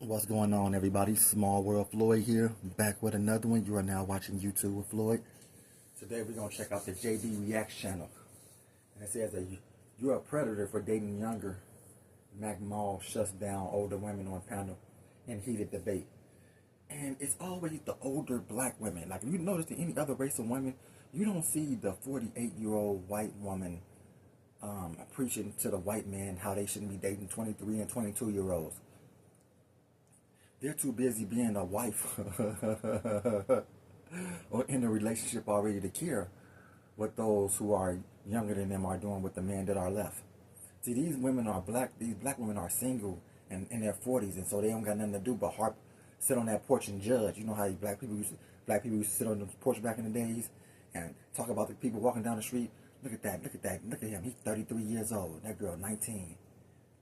What's going on, everybody? Small World Floyd here, back with another one. You are now watching YouTube with Floyd. Today we're going to check out the JD Reacts channel. And it says that you're a predator for dating younger. Macmaal shuts down older women on panel in heated debate. And it's always the older black women. Like, if you notice in any other race of women, you don't see the 48-year-old white woman preaching to the white man how they shouldn't be dating 23 and 22-year-olds. They're too busy being a wife or in a relationship already to care what those who are younger than them are doing with the men that are left. See, these women are black. These black women are single and in their 40s, and so they don't got nothing to do but sit on that porch and judge. You know how black people used to sit on the porch back in the days and talk about the people walking down the street. Look at that, look at that, look at him. He's 33 years old. That girl, 19.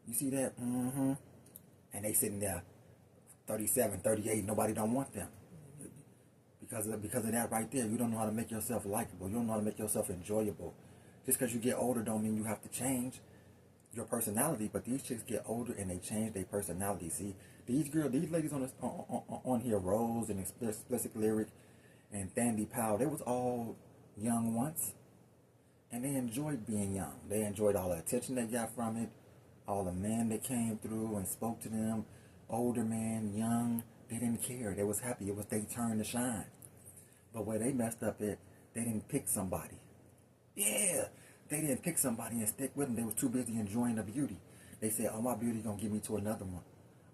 You see that? Mm-hmm. And they sitting there, 37, 38, nobody don't want them. Because of that right there, you don't know how to make yourself likable. You don't know how to make yourself enjoyable. Just because you get older don't mean you have to change your personality, but these chicks get older and they change their personality. See, these ladies on here, Rose and Explicit Lyric and Thandi Powell, they was all young once, and they enjoyed being young. They enjoyed all the attention they got from it, all the men that came through and spoke to them. Older man, young, they didn't care. They was happy. It was their turn to shine. But where they messed up at, they didn't pick somebody. Yeah, they didn't pick somebody and stick with them. They was too busy enjoying the beauty. They said, oh, my beauty gonna give me to another one.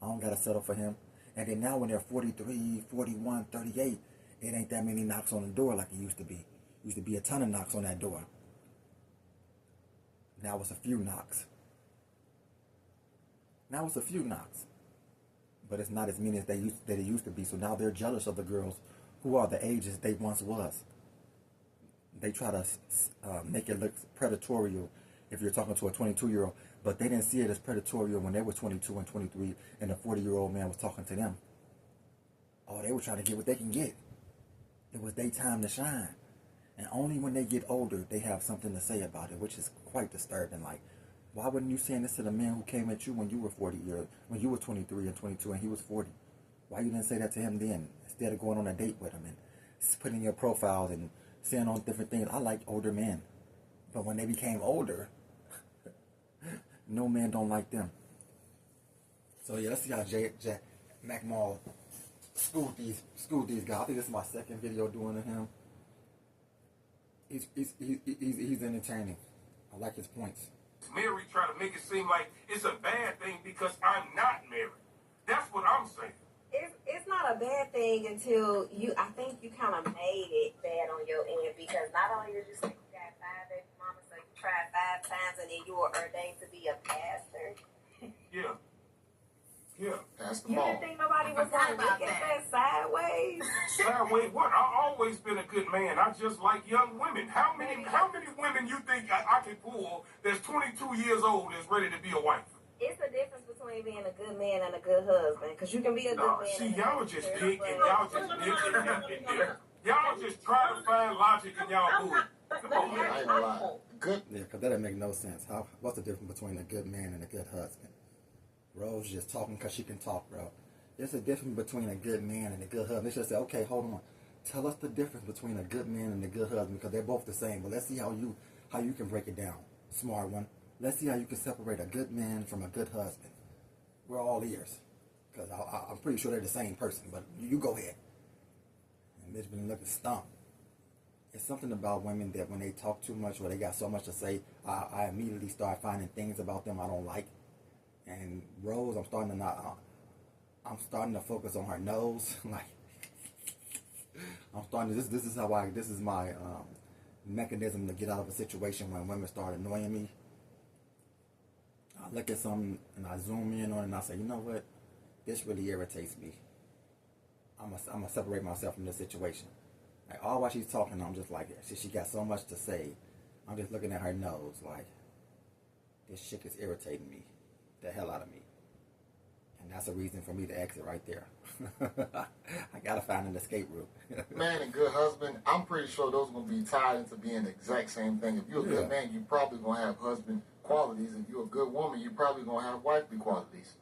I don't gotta settle for him. And then now when they're 43, 41, 38, it ain't that many knocks on the door like it used to be. Used to be a ton of knocks on that door. Now it's a few knocks. But it's not as many as it used to be. So now they're jealous of the girls who are the ages they once was. They try to make it look predatory if you're talking to a 22-year-old, but they didn't see it as predatory when they were 22 and 23 and the 40-year-old man was talking to them. Oh, they were trying to get what they can get. It was their time to shine. And only when they get older, they have something to say about it, which is quite disturbing. Like, why wouldn't you say this to the man who came at you when you were 40 years, when you were 23 and 22 and he was 40? Why you didn't say that to him then, instead of going on a date with him and putting your profiles and saying on different things? I like older men, but when they became older, no man don't like them. So yeah, let's see how Macmaal schooled these guys. I think this is my second video doing to him. He's entertaining. I like his points. Mary try to make it seem like it's a bad thing because I'm not married. That's what I'm saying. It's not a bad thing until I think you kind of made it bad on your end, because not only did you say you got 5 baby mamas, so you tried 5 times and then you were ordained to be a pastor. Yeah. That's the You didn't think nobody was going to look at that sideways? Sideways what? I've always been a good man. I just like young women. How many women you think I can pull that's 22 years old that's ready to be a wife? It's the difference between being a good man and a good husband, because you can be a good man. See, y'all just big and y'all just y'all just try to find logic in y'all bull. Come on, man. I ain't gonna lie. Good. Yeah, because that doesn't make no sense. What's the difference between a good man and a good husband? Rose just talking because she can talk, bro. There's a difference between a good man and a good husband. They should say, okay, hold on. Tell us the difference between a good man and a good husband, because they're both the same. But let's see how you can break it down, smart one. Let's see how you can separate a good man from a good husband. We're all ears, because I'm pretty sure they're the same person. But you go ahead. And Mitch been looking stumped. It's something about women that when they talk too much or they got so much to say, I immediately start finding things about them I don't like. And Rose, I'm starting to focus on her nose. Like, this is my mechanism to get out of a situation when women start annoying me. I look at something and I zoom in on it and I say, you know what? This really irritates me. I'm gonna separate myself from this situation. Like, all while she's talking, I'm just like, she got so much to say. I'm just looking at her nose like, this chick is irritating me the hell out of me. And that's a reason for me to exit right there. I gotta find an escape route. Man and good husband, I'm pretty sure those are going to be tied into being the exact same thing. If you're a good man, you probably going to have husband qualities. If you're a good woman, you probably going to have wifely qualities.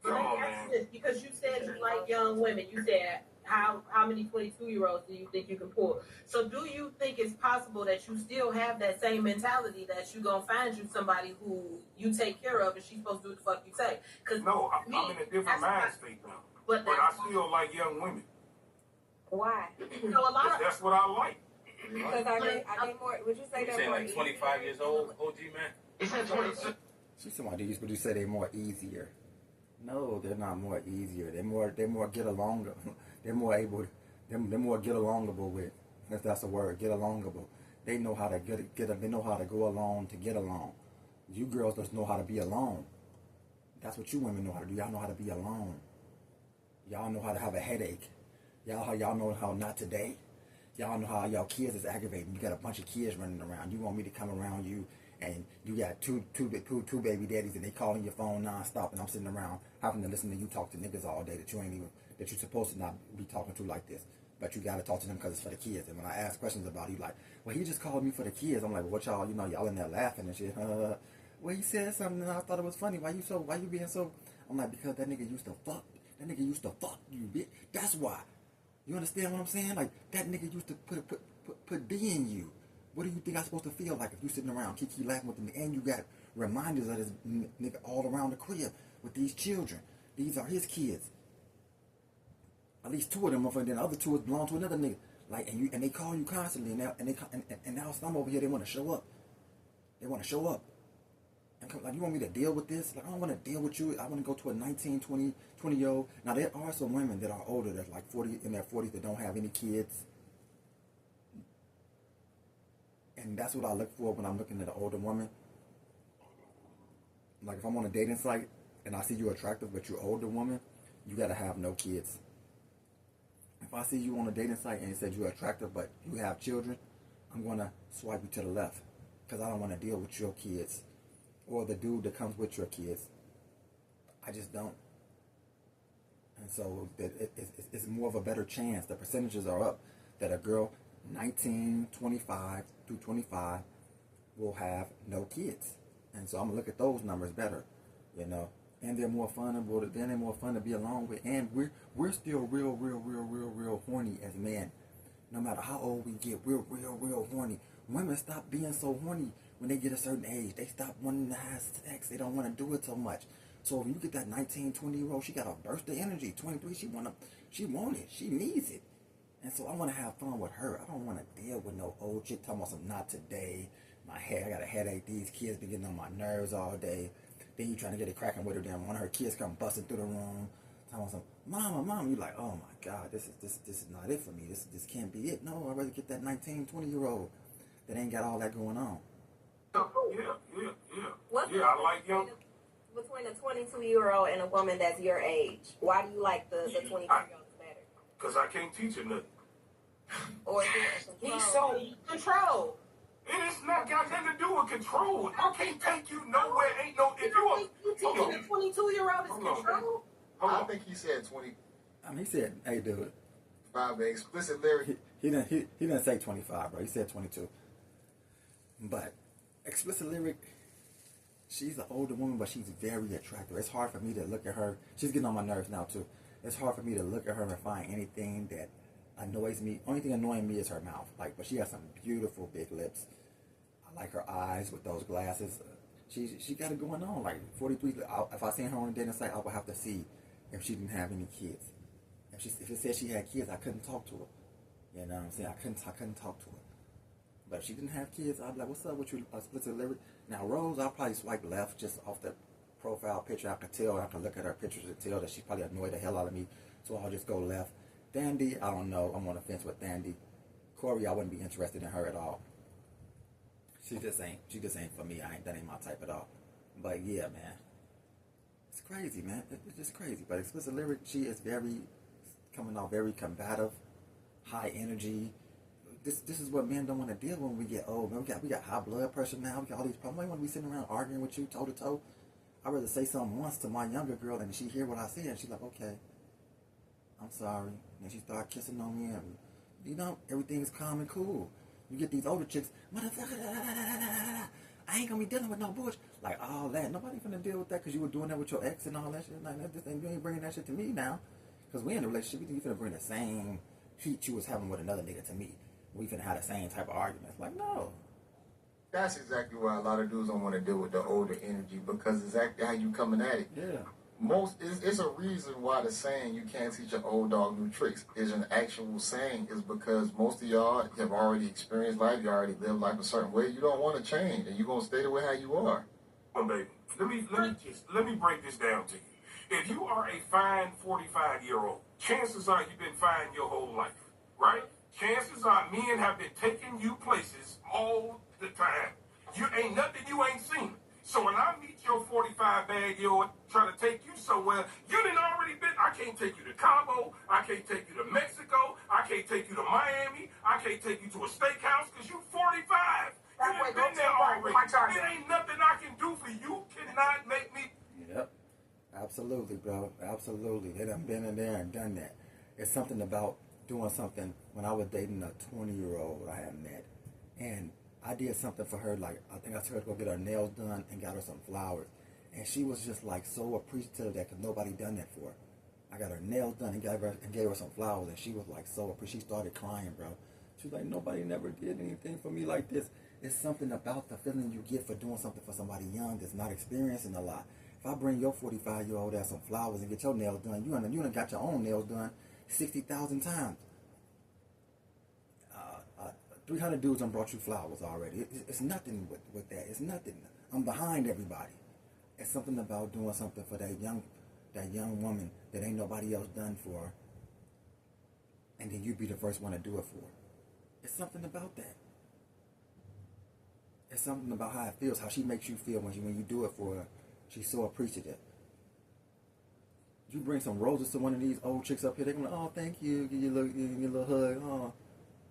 Come Let me on, ask man. you this, because you said you like young women. You said how many 22-year-olds do you think you can pull? So do you think it's possible that you still have that same mentality that you gonna find you somebody who you take care of and she's supposed to do what the fuck you say? Because No, I'm in a different mind state now. But I still like young women. Why? So a lot of That's what I like. Because are they more? Would you say You they're say more like 25 years old, OG man? He said 26. She's somebody used to say they're more easier. No, they're not more easier. They're more get along. They're more able. They're more get alongable with. If that's a word, get alongable. They know how to They know how to go along to get along. You girls just know how to be alone. That's what you women know how to do. Y'all know how to be alone. Y'all know how to have a headache. Y'all know how not today. Y'all know how y'all kids is aggravating. You got a bunch of kids running around. You want me to come around you, and you got two baby daddies, and they calling your phone nonstop, and I'm sitting around having to listen to you talk to niggas all day that you're supposed to not be talking to like this. But you got to talk to them because it's for the kids. And when I ask questions about it, like, well, he just called me for the kids. I'm like, well, what y'all, y'all in there laughing and shit. Well, he said something and I thought it was funny. Why you being so? I'm like, because that nigga used to fuck. That nigga used to fuck you, bitch. That's why. You understand what I'm saying? Like, that nigga used to put D in you. What do you think I'm supposed to feel like if you sitting around kiki laughing with him and you got reminders of this nigga all around the crib with these children? These are his kids. At least two of them, and then the other two belong to another nigga. Like, and they call you constantly, and now some over here they want to show up. They want to show up. And come, like, you want me to deal with this? Like, I don't want to deal with you. I want to go to a 19, 20-year-old. Now, there are some women that are older, that's like 40, in their 40s, that don't have any kids. And that's what I look for when I'm looking at an older woman. Like, if I'm on a dating site and I see you attractive, but you're an older woman, you got to have no kids. If I see you on a dating site and it says you're attractive, but you have children, I'm going to swipe you to the left. Because I don't want to deal with your kids. Or the dude that comes with your kids. I just don't. And so it's more of a better chance. The percentages are up that a girl 19, 25 through 25 will have no kids. And so I'm going to look at those numbers better, And they're more fun to be along with. And we're still real horny as men. No matter how old we get, we're real horny. Women stop being so horny when they get a certain age. They stop wanting to have sex. They don't want to do it so much. So when you get that 19, 20-year-old, she got a burst of energy. 23, she want it. She needs it. And so I want to have fun with her. I don't want to deal with no old chick talking about some not today. I got a headache. These kids be getting on my nerves all day. Then you trying to get it cracking with her. Then one of her kids come busting through the room. Talking about some, mama. You like, oh my God, this is not it for me. This can't be it. No, I'd rather get that 19, 20-year-old that ain't got all that going on. Yeah. What's Yeah, I like young. Between a 22-year-old and a woman that's your age, why do you like the 22-year-olds better? Because I can't teach her nothing. Or is it a control? he's so control. And it's not got nothing to do with control. I can't take you nowhere. Ain't no. If you think you teaching a 22-year-old is control? I think he said 20. He said, hey, dude. 5 explicit lyric. He didn't say 25, bro. He said 22. But explicit lyric, she's an older woman, but she's very attractive. It's hard for me to look at her. She's getting on my nerves now, too. It's hard for me to look at her and find anything that annoys me. Only thing annoying me is her mouth. But she has some beautiful big lips. I like her eyes with those glasses. She got it going on. Like 43. If I seen her on a dating site, I would have to see if she didn't have any kids. If it said she had kids, I couldn't talk to her. You know what I'm saying? I couldn't talk to her. But if she didn't have kids, I'd be like, what's up with you? Explicit lyric. Now Rose, I'll probably swipe left just off the profile picture. I can look at her pictures and tell that she probably annoyed the hell out of me. So I'll just go left. Dandy, I don't know. I'm on the fence with Dandy. Corey, I wouldn't be interested in her at all. She just ain't for me. That ain't my type at all. But yeah, man. It's crazy, man. It's just crazy. But explicit lyric, she is coming out very combative, high energy. This is what men don't want to deal with when we get old. Man, we got high blood pressure now. We got all these problems. I don't want to be sitting around arguing with you toe to toe. I'd rather say something once to my younger girl and she hear what I say and she's like, okay, I'm sorry. And she start kissing on me and everything is calm and cool. You get these older chicks, motherfucker, I ain't gonna be dealing with no bullshit. Like all that. Nobody finna deal with that because you were doing that with your ex and all that shit. Like that, you ain't bringing that shit to me now. Because we in a relationship, you finna bring the same heat you was having with another nigga to me. We finna have the same type of arguments. Like, no. That's exactly why a lot of dudes don't want to deal with the older energy, because exactly how you coming at it. Yeah. It's a reason why the saying "you can't teach an old dog new tricks" is an actual saying, is because most of y'all have already experienced life, you already live life a certain way. You don't want to change, and you're gonna stay the way how you are. Well, baby, let me break this down to you. If you are a fine 45-year-old, chances are you've been fine your whole life, right? Chances are men have been taking you places all the time. You ain't nothing you ain't seen. So when I meet your 45-bag-year-old trying to take you somewhere, you done already been. I can't take you to Cabo. I can't take you to Mexico. I can't take you to Miami. I can't take you to a steakhouse because you 45. You done been there already. There ain't nothing I can do for you. You cannot make me. Yep. Absolutely, bro. Absolutely. They done been in there and done that. It's something about doing something. When I was dating a 20-year-old I had met, and I did something for her, like I think I took her to go get her nails done and got her some flowers, and she was just like so appreciative that because nobody done that for her. I got her nails done and gave her some flowers, and she was like so appreciative. She started crying, bro. She was like, nobody never did anything for me like this. It's something about the feeling you get for doing something for somebody young that's not experiencing a lot. If I bring your 45-year-old ass some flowers and get your nails done, you done got your own nails done 60,000 times. 300 dudes done brought you flowers already. It's nothing with that. It's nothing. I'm behind everybody. It's something about doing something for that young woman that ain't nobody else done for her, and then you be the first one to do it for her. It's something about that. It's something about how it feels, how she makes you feel when you do it for her. She's so appreciative. You bring some roses to one of these old chicks up here, they're gonna, oh, thank you, give you a little hug. Oh,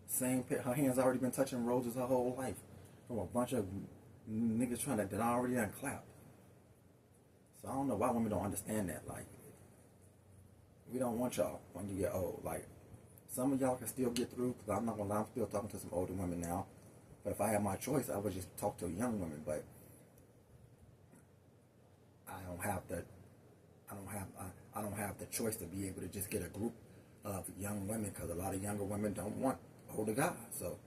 same pet. Her hands already been touching roses her whole life from a bunch of niggas that already done clapped. So I don't know why women don't understand that. Like, we don't want y'all when you get old. Like, some of y'all can still get through, because I'm not gonna lie, I'm still talking to some older women now. But if I had my choice, I would just talk to young women. But I don't have the choice to be able to just get a group of young women, because a lot of younger women don't want older guys. So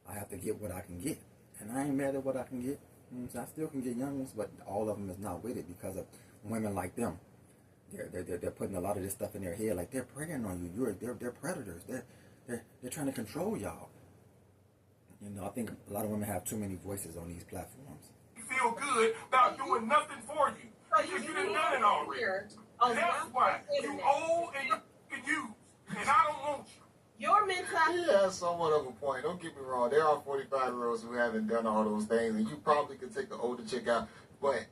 I have to get what I can get, and I ain't mad at what I can get. So I still can get young ones, but all of them is not with it because of women like them. They're putting a lot of this stuff in their head, like they're preying on you. They're predators. They're trying to control y'all. You know, I think a lot of women have too many voices on these platforms. You feel good about doing nothing for you because you done done it already. That's why you old and you can use, and I don't want you. Your mentality. Yeah, that's somewhat of a point. Don't get me wrong. There are 45-year-olds who haven't done all those things, and you probably could take the older chick out, but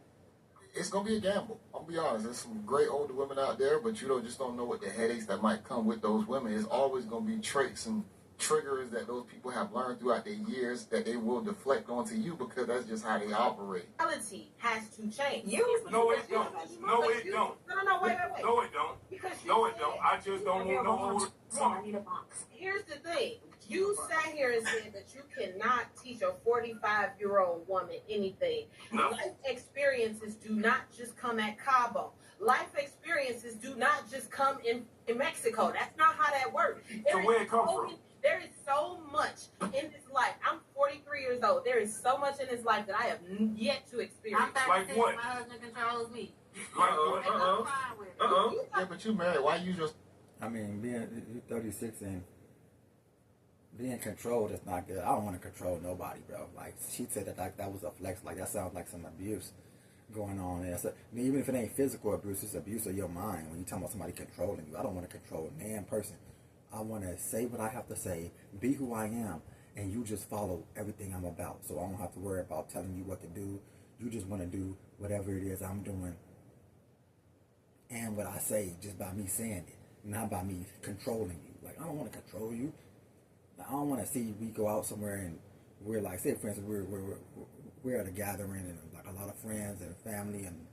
it's going to be a gamble. I'm going to be honest. There's some great older women out there, but you just don't know what the headaches that might come with those women. It's always going to be traits and triggers that those people have learned throughout their years that they will deflect onto you, because that's just how they operate. Reality has to change. No, it don't. No, it don't. No, wait. No, it don't. No, it don't. I just don't want no older woman. Here's the thing. You sat here and said that you cannot teach a 45-year-old woman anything. No. Life experiences do not just come at Cabo. Life experiences do not just come in Mexico. That's not how that works. So where it come from? There is so much in this life. I'm 43 years old. There is so much in this life that I have yet to experience. I'm Like 36. what? My husband controls me. Like what? And I'm fine with it. Yeah, but you married. Why you just... I mean, being 36 and being controlled is not good. I don't want to control nobody, bro. Like, she said that was a flex. Like, that sounds like some abuse going on there. So, I mean, even if it ain't physical abuse, it's abuse of your mind. When you're talking about somebody controlling you, I don't want to control a damn person. I want to say what I have to say, be who I am, and you just follow everything I'm about. So I don't have to worry about telling you what to do. You just want to do whatever it is I'm doing and what I say just by me saying it, not by me controlling you. Like, I don't want to control you. I don't want to see we go out somewhere and we're like, say for instance, we're at a gathering and like a lot of friends and family and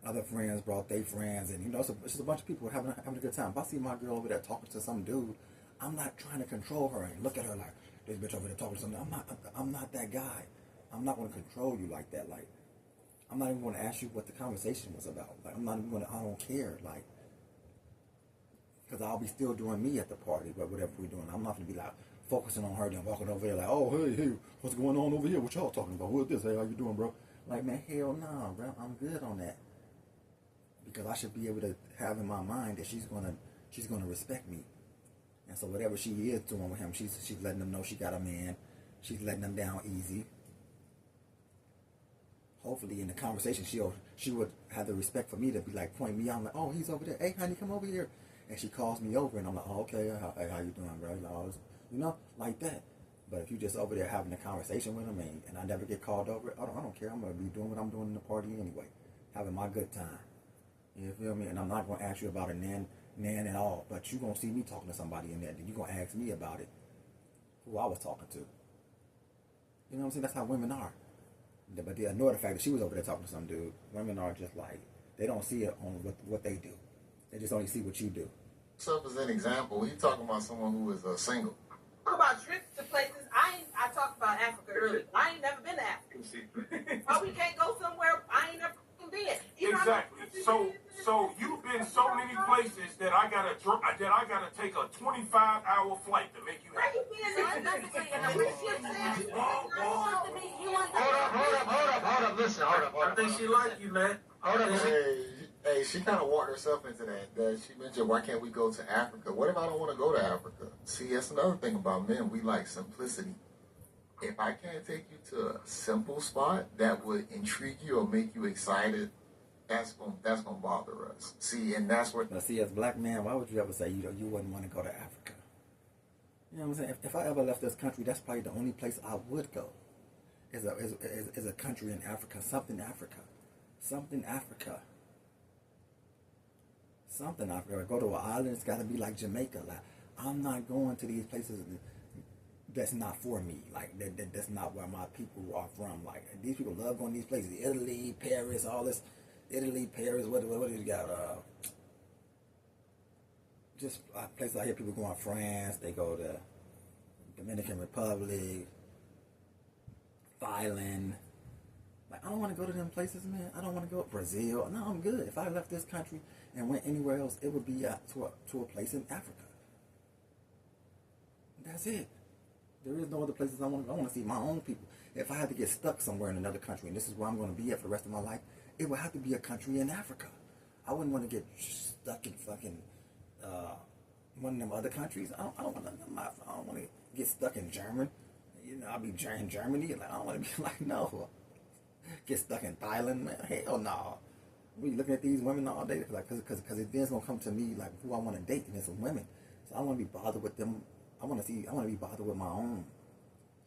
other friends brought their friends, and it's just a bunch of people having a good time. If I see my girl over there talking to some dude, I'm not trying to control her and look at her like, this bitch over there talking to something. I'm not that guy. I'm not going to control you like that. Like, I'm not even going to ask you what the conversation was about. Like, I'm not even going to, I don't care. Like, because I'll be still doing me at the party, but whatever we're doing. I'm not going to be like focusing on her and walking over there like, oh, hey, what's going on over here? What y'all talking about? Who is this? Hey, how you doing, bro? Like, man, hell no, bro. I'm good on that. Because I should be able to have in my mind that she's gonna respect me. And so whatever she is doing with him, she's letting him know she got a man. She's letting him down easy. Hopefully in the conversation she would have the respect for me to be like, point me out. I'm like, oh, he's over there. Hey, honey, come over here. And she calls me over and I'm like, oh, okay, hey, how you doing, bro? You know, like that. But if you just over there having a conversation with him and I never get called over, I don't care. I'm gonna be doing what I'm doing in the party anyway, having my good time. You feel me? And I'm not gonna ask you about a nan at all. But you gonna see me talking to somebody in there, then you gonna ask me about it, who I was talking to. You know what I'm saying? That's how women are. But they ignore the fact that she was over there talking to some dude. Women are just like, they don't see it on what they do. They just only see what you do. So as an example, he talking about someone who is single. Talk about trips to places. I talked about Africa earlier. I ain't never been to Africa. Why we can't go somewhere I ain't never been? Exactly. So you've been so many places that I gotta take a 25-hour flight to make you happy. Hold up. Listen, hold up. I think she like you, man. Hold up. Hey, she kind of walked herself into that. She mentioned, why can't we go to Africa? What if I don't want to go to Africa? See, that's another thing about men. We like simplicity. If I can't take you to a simple spot that would intrigue you or make you excited, that's gonna bother us. See, and that's what. Now, see, as a black man, why would you ever say you wouldn't want to go to Africa? You know what I'm saying? If I ever left this country, that's probably the only place I would go. Is a country in Africa, something Africa. Go to an island. It's got to be like Jamaica. Like, I'm not going to these places. That's not for me. Like that's not where my people are from. Like, these people love going to these places. Italy, Paris, all this. Italy, Paris. What do you got? Just places I hear people going. France. They go to Dominican Republic, Thailand. Like, I don't want to go to them places, man. I don't want to go to Brazil. No, I'm good. If I left this country and went anywhere else, it would be to a place in Africa. That's it. There is no other places I want to go. I want to see my own people. If I had to get stuck somewhere in another country and this is where I'm going to be at for the rest of my life, it would have to be a country in Africa. I wouldn't want to get stuck in fucking one of them other countries. I don't want to get stuck in Germany. You know, I'll be in Germany. Like, I don't want to be like, no. Get stuck in Thailand, man. Hell no. We looking at these women all day, like, because it then's gonna come to me like who I want to date, and it's women. So I want to be bothered with them. I want to be bothered with my own.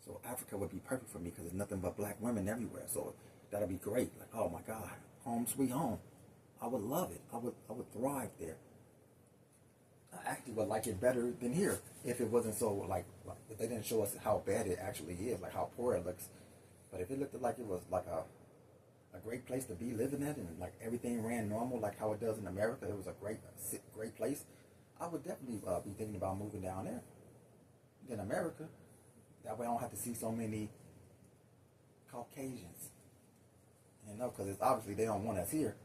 So Africa would be perfect for me because there's nothing but black women everywhere. So that'll be great. Like, oh my God, home sweet home. I would love it. I would thrive there. I actually would like it better than here if it wasn't so like if they didn't show us how bad it actually is, like how poor it looks. But if it looked like it was like a great place to be living at, and like everything ran normal like how it does in America, it was a great place, I would definitely be thinking about moving down there than America. That way I don't have to see so many Caucasians. You know, because it's obviously they don't want us here.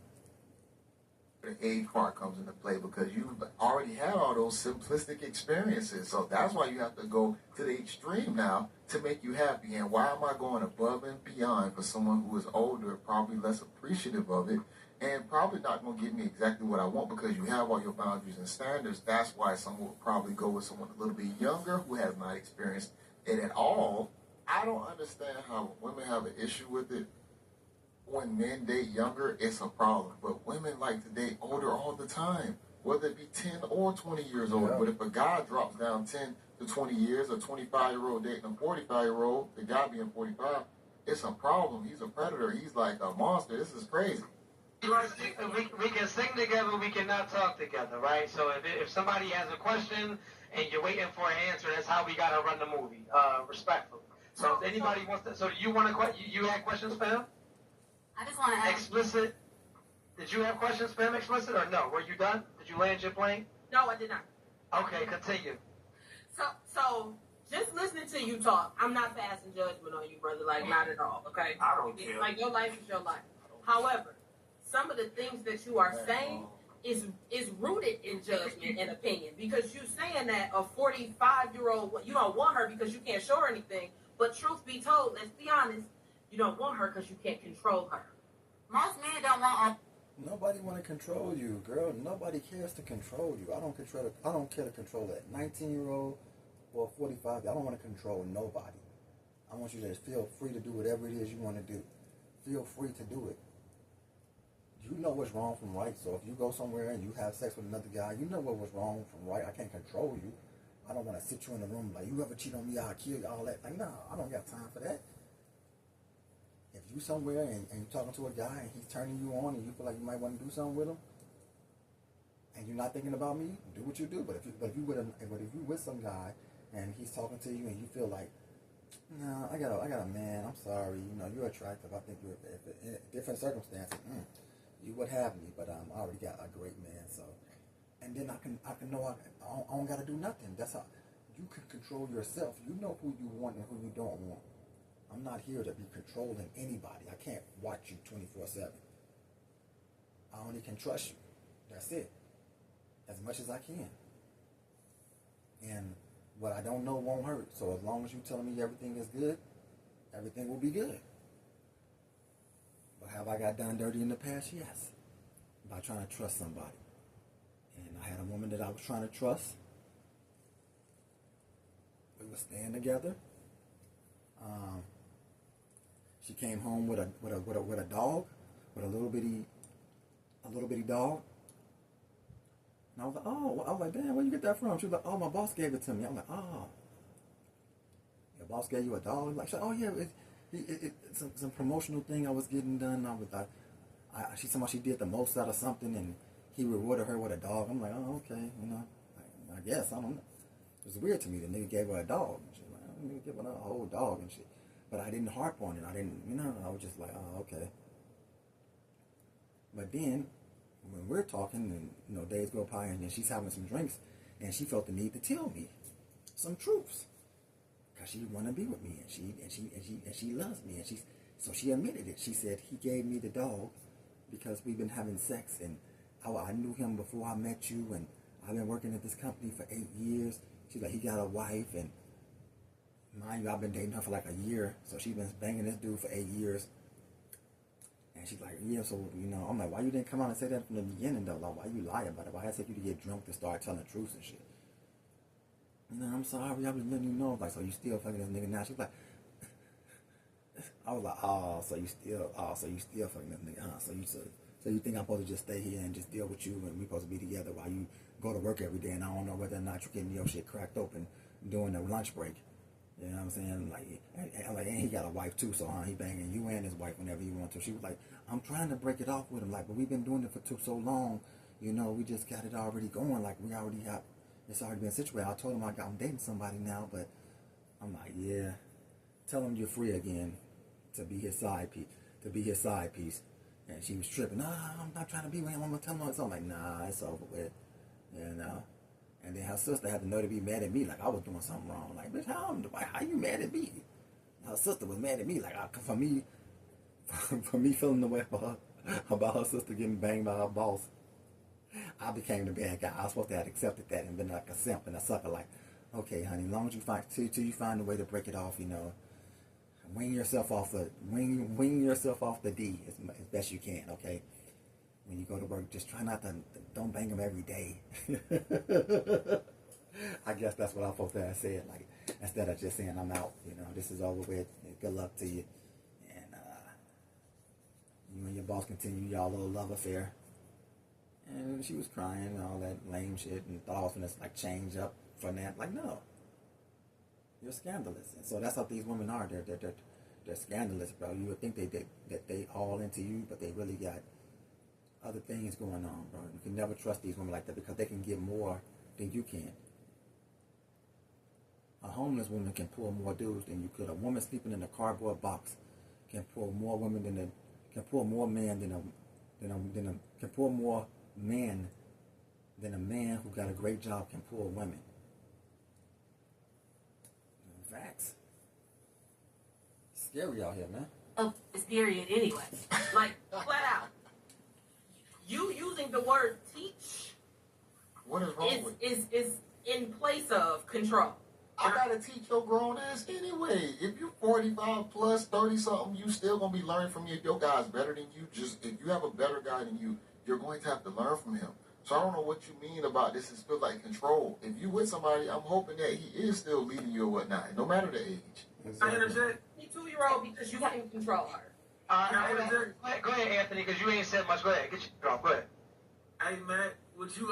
The age part comes into play because you've already had all those simplistic experiences. So that's why you have to go to the extreme now to make you happy. And why am I going above and beyond for someone who is older, probably less appreciative of it, and probably not going to give me exactly what I want because you have all your boundaries and standards? That's why someone would probably go with someone a little bit younger who has not experienced it at all. I don't understand how women have an issue with it. When men date younger, it's a problem. But women like to date older all the time, whether it be 10 or 20 years old. Yeah. But if a guy drops down 10 to 20 years, a 25-year-old dating a 45-year-old, the guy being 45, it's a problem. He's a predator. He's like a monster. This is crazy. We can sing together, we cannot talk together, right? So if somebody has a question and you're waiting for an answer, that's how we got to run the movie, respectfully. So if anybody wants to, so you want to, you had questions, Pam? I just want to ask. Explicit. Did you have questions, Pam, explicit, or no? Were you done? Did you land your plane? No, I did not. Okay, continue. So just listening to you talk, I'm not passing judgment on you, brother. Like, not at all, okay? I don't care. Like, your life is your life. However, some of the things that you are saying is rooted in judgment and opinion, because you're saying that a 45-year-old, you don't want her because you can't show her anything. But truth be told, let's be honest, you don't want her because you can't control her. Most men don't want Nobody want to control you, girl. Nobody cares to control you. I don't care to control that 19-year-old or 45. I don't want to control nobody. I want you to just feel free to do whatever it is you want to do. Feel free to do it. You know what's wrong from right. So if you go somewhere and you have sex with another guy, you know what was wrong from right. I can't control you. I don't want to sit you in the room like, you ever cheat on me, I'll kill you, all that. Like, no, I don't got time for that. If you somewhere and you're talking to a guy and he's turning you on and you feel like you might want to do something with him, and you're not thinking about me, do what you do. But if you with some guy and he's talking to you and you feel like, no, I got a man, I'm sorry, you know, you're attractive. I think you're in different circumstances, you would have me, but I already got a great man, so. And then I don't got to do nothing. That's how you can control yourself. You know who you want and who you don't want. I'm not here to be controlling anybody. I can't watch you 24/7. I only can trust you. That's it. As much as I can. And what I don't know won't hurt. So as long as you're telling me everything is good, everything will be good. But have I got done dirty in the past? Yes. By trying to trust somebody. And I had a woman that I was trying to trust. We were staying together. She came home with a dog, with a little bitty dog. And I was like, oh, I was like, damn, where you get that from? She was like, oh, my boss gave it to me. I'm like, oh, your boss gave you a dog? Like, oh yeah, it's some promotional thing I was getting done. She somehow she did the most out of something, and he rewarded her with a dog. I'm like, oh, okay, you know, I guess, I don't know. It was weird to me. The nigga gave her a dog. And she's like, I didn't give her a whole dog and shit. But I didn't harp on it. I didn't, you know, I was just like, oh, okay. But then, when we're talking, and, you know, days go by, and then she's having some drinks, and she felt the need to tell me some truths. Because she wanted to be with me, and she loves me, and so she admitted it. She said, he gave me the dog because we've been having sex, and I knew him before I met you, and I've been working at this company for 8 years. She's like, he got a wife, and mind you, I've been dating her for like a year, so she's been banging this dude for 8 years. And she's like, yeah, so, you know, I'm like, why you didn't come out and say that from the beginning, though? Like, why you lie about it? Why I said you to get drunk to start telling the truth and shit? You know, I'm sorry, I was letting you know. Like, so you still fucking this nigga now? She's like, I was like, oh, so you still fucking this nigga, huh? So you think I'm supposed to just stay here and just deal with you, and we supposed to be together while you go to work every day, and I don't know whether or not you're getting your shit cracked open during the lunch break. You know what I'm saying? And he got a wife too, so he banging you and his wife whenever he wants to. She was like, I'm trying to break it off with him, like, but we've been doing it for so long, you know, we just got it already going, like we already have, it's already been situated. I told him I'm dating somebody now, but I'm like, yeah, tell him you're free again to be his side piece, And she was tripping, nah, I'm not trying to be with him, I'm gonna tell him. So I'm like, nah, it's over with, you know. And then her sister had the nerve to be mad at me like I was doing something wrong. Like, bitch, how you mad at me? Her sister was mad at me like for me feeling the way about her sister getting banged by her boss. I became the bad guy. I was supposed to have accepted that and been like a simp and a sucker. Like, okay, honey, as long as you find a way to break it off, you know, wing yourself off the D as best you can. Okay. When you go to work, just try not to, don't bang them every day. I guess that's what I'm supposed to have said, like, instead of just saying I'm out, you know, this is over with, good luck to you. And you and your boss continue y'all little love affair. And she was crying and all that lame shit and thought I was gonna like change up for that. Like, no. You're scandalous. And so that's how these women are. They're scandalous, bro. You would think that they all into you, but they really got other things going on, bro. You can never trust these women like that because they can get more than you can. A homeless woman can pull more dudes than you could. A woman sleeping in a cardboard box can pull more women can pull more men can pull more men than a man who got a great job can pull women. Facts. Scary out here, man. Of this period anyway. Like, flat out. You using the word teach What is wrong with it? is in place of control. I gotta teach your grown ass anyway. If you're 45 plus, 30 something, you still gonna be learning from you. If your guy's better than you, just if you have a better guy than you, you're going to have to learn from him. So I don't know what you mean about this. It feels like control. If you with somebody, I'm hoping that he is still leading you or whatnot, no matter the age. I interject. 22-year-old because you can control her. Go ahead, Anthony, because you ain't said much. Go ahead, get your off. Go ahead. Hey man, would you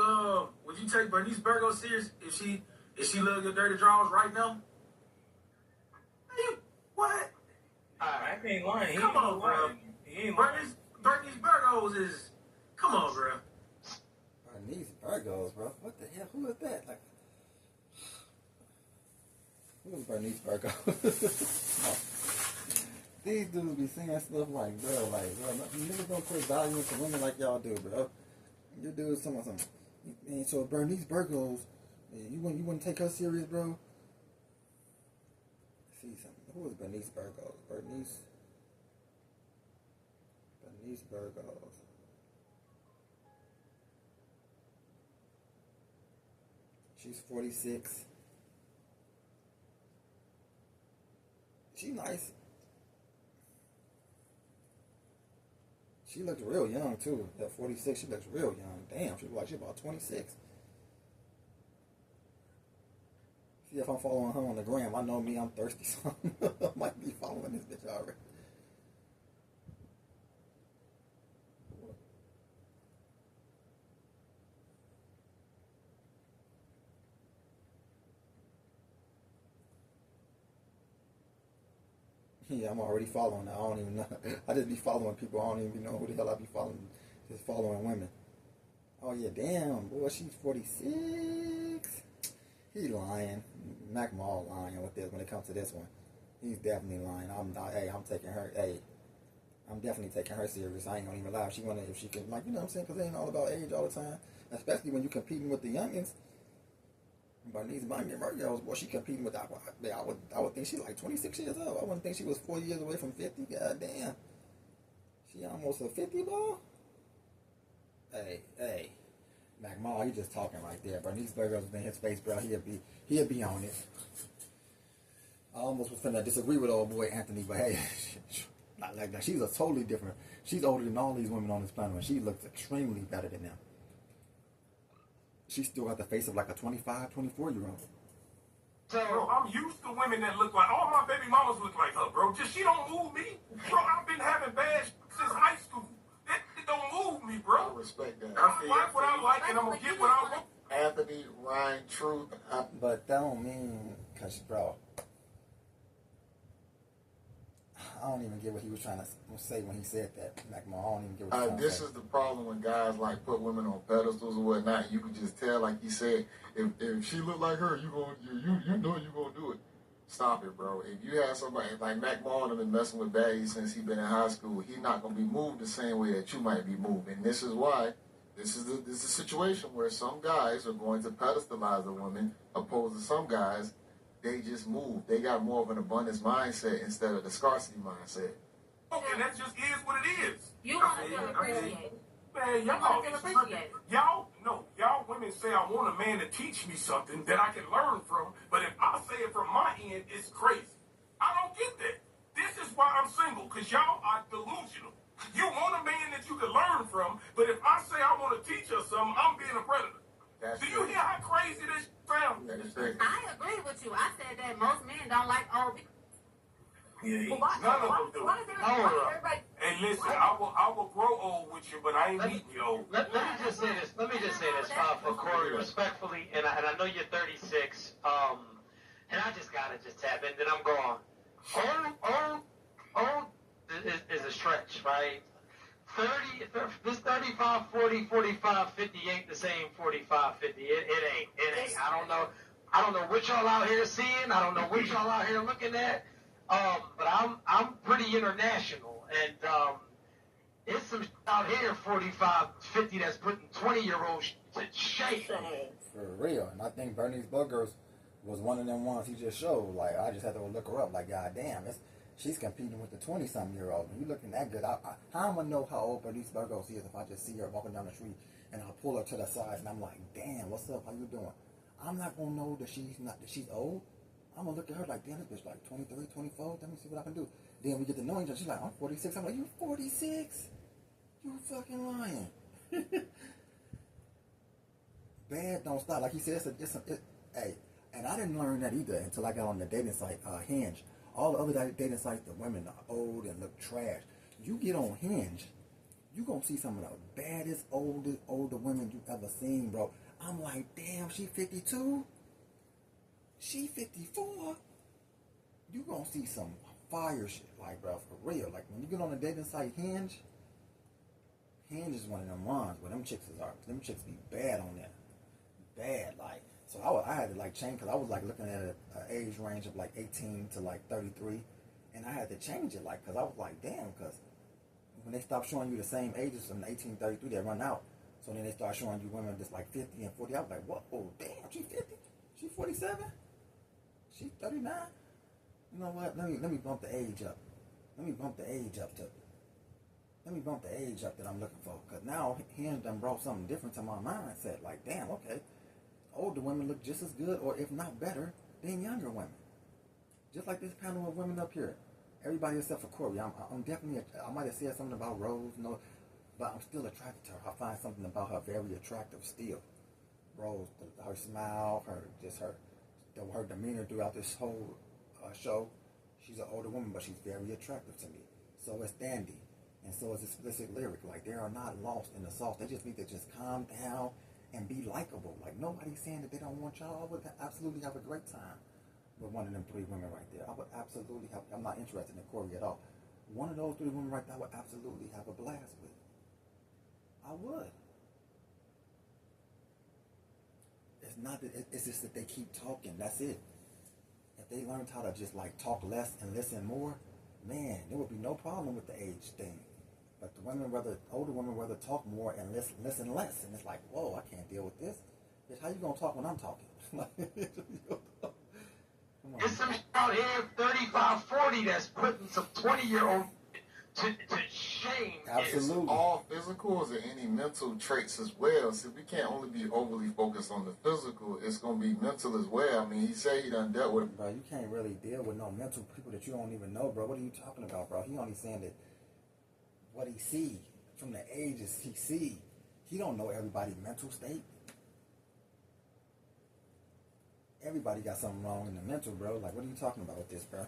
take Bernice Burgo serious if she love your dirty drawers right now? Hey, what? I ain't lying. Come on, bro. He ain't lying. Bernice Burgos is. Come on, bro. Bernice Burgos, bro. What the hell? Who is that? Like, who is Bernice Burgos? These dudes be saying stuff like, bro, niggas don't put value into women like y'all do, bro. You dudes something. And so Bernice Burgos, you wouldn't take her serious, bro? See something. Who is Bernice Burgos? Bernice Burgos. She's 46. She nice. She looks real young too. At 46, she looks real young. Damn, she looks like she's about 26. See if I'm following her on the gram. I know me, I'm thirsty, so I might be following this bitch already. Yeah, I'm already following. I don't even know. I just be following people. I don't even know who the hell I be following. Just following women. Oh yeah, damn, boy, she's 46. He lying. Macmaal lying with this when it comes to this one. He's definitely lying. I'm definitely taking her serious. I ain't gonna even lie. If she can, like, you know what I'm saying? Because it ain't all about age all the time. Especially when you're competing with the youngins. Bernice Burgos, boy, she competing with, I would think she like 26 years old. I wouldn't think she was 4 years away from 50. God damn. She almost a 50 ball? Hey. Macmaal, he just talking right there. Bernice Burgos was in his face, bro. He'll be on it. I almost was finna disagree with old boy Anthony, but hey, not like that. She's a totally different. She's older than all these women on this planet, and she looks extremely better than them. She still got the face of like a 25, 24-year-old. Bro, I'm used to women that look like, all my baby mamas look like her, bro. Just she don't move me. Bro, I've been having bad since high school. It don't move me, bro. I respect that. I like what I like, and I'm going to get what I want. Anthony, Ryan, Truth. But that don't mean, because, bro, I don't even get what he was trying to say when he said that. Macmaal, I don't even get what he was trying to say. This is the problem when guys like put women on pedestals or whatnot. You can just tell, like he said, if she look like her, you know you're gonna do it. Stop it, bro. If you have somebody like Macmaal have been messing with baddies since he been in high school, he's not gonna be moved the same way that you might be moved. And this is why this is a situation where some guys are going to pedestalize a woman, opposed to some guys. They just move. They got more of an abundance mindset instead of the scarcity mindset. And that just is what it is. You want to feel appreciated. Man, y'all women say I want a man to teach me something that I can learn from, but if I say it from my end, it's crazy. I don't get that. This is why I'm single, because y'all are delusional. You want a man that you can learn from, but if I say I want to teach her something, I'm being a predator. Do you hear how crazy this sounds? I agree with you. I said that most men don't like old people. Yeah, Well, why does everybody? Hey, listen, I will grow old with you, but I ain't meeting you old. Let me just say this. For Corey, respectfully, and I know you're 36. And I just gotta tap in. Then I'm going. Old is a stretch, right? 30, this 35, 40, 45, 50 ain't the same 45, 50. It ain't. I don't know what y'all out here seeing. I don't know what y'all out here looking at. But I'm pretty international, and it's some shit out here 45, 50 that's putting 20-year-olds to shame. For real. And I think Bernice Burgos was one of them ones he just showed. Like, I just had to go look her up. Like, goddamn, she's competing with the 20-something-year-old. You looking that good? How am I gonna know how old Bernice Burgos is if I just see her walking down the street and I pull her to the side and I'm like, damn, what's up? How you doing? I'm not gonna know that she's old. I'm gonna look at her like, damn, this bitch like 23, 24. Let me see what I can do. Then we get to know each other. She's like, I'm 46. I'm like, you 46? You fucking lying. Bad don't stop. Like he said, hey, and I didn't learn that either until I got on the dating site, Hinge. All the other dating sites, the women are old and look trash. You get on Hinge, you gonna see some of the baddest, older women you ever seen, bro. I'm like, damn, she 52? She 54? You gonna see some fire shit, like, bro, for real. Like, when you get on the dating site Hinge is one of them ones where them chicks are. Them chicks be bad on there. Bad, like. So I had to, like, change, because I was, like, looking at an age range of, like, 18 to, like, 33. And I had to change it, like, because I was like, damn, because when they stop showing you the same ages from 18 to 33, they run out. So then they start showing you women that's, like, 50 and 40. I was like, what? Oh, damn, she 50? She 47? She 39? You know what? Let me bump the age up. Let me bump the age up that I'm looking for. Because now Hinge done brought something different to my mindset. Like, damn, okay. Older women look just as good, or if not better, than younger women. Just like this panel of women up here. Everybody except for Corey. I'm definitely, I might have said something about Rose, no, but I'm still attracted to her. I find something about her very attractive still. Rose, her smile, her demeanor throughout this whole show. She's an older woman, but she's very attractive to me. So is Dandy, and so is Explicit Lyric. Like, they are not lost in the sauce. They just need to just calm down and be likable. Like, nobody's saying that they don't want y'all. I would absolutely have a great time with one of them three women right there. I would absolutely have. I'm not interested in Corey at all. One of those three women right there, I would absolutely have a blast with. I would. It's not that. It's just that they keep talking. That's it. If they learned how to just, like, talk less and listen more, man, there would be no problem with the age thing. But the older women rather talk more and listen less. And it's like, whoa, I can't deal with this. Bitch, how you gonna talk when I'm talking? There's some out here, 35, 40, that's putting some 20-year-old to shame. Absolutely. It's all physical, or is there any mental traits as well? See, we can't only be overly focused on the physical. It's going to be mental as well. I mean, he said he done dealt with... Bro, you can't really deal with no mental people that you don't even know, bro. What are you talking about, bro? He only saying that what he see from the ages he see. He don't know everybody's mental state. Everybody got something wrong in the mental, bro. Like, what are you talking about with this, bro?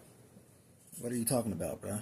What are you talking about, bro?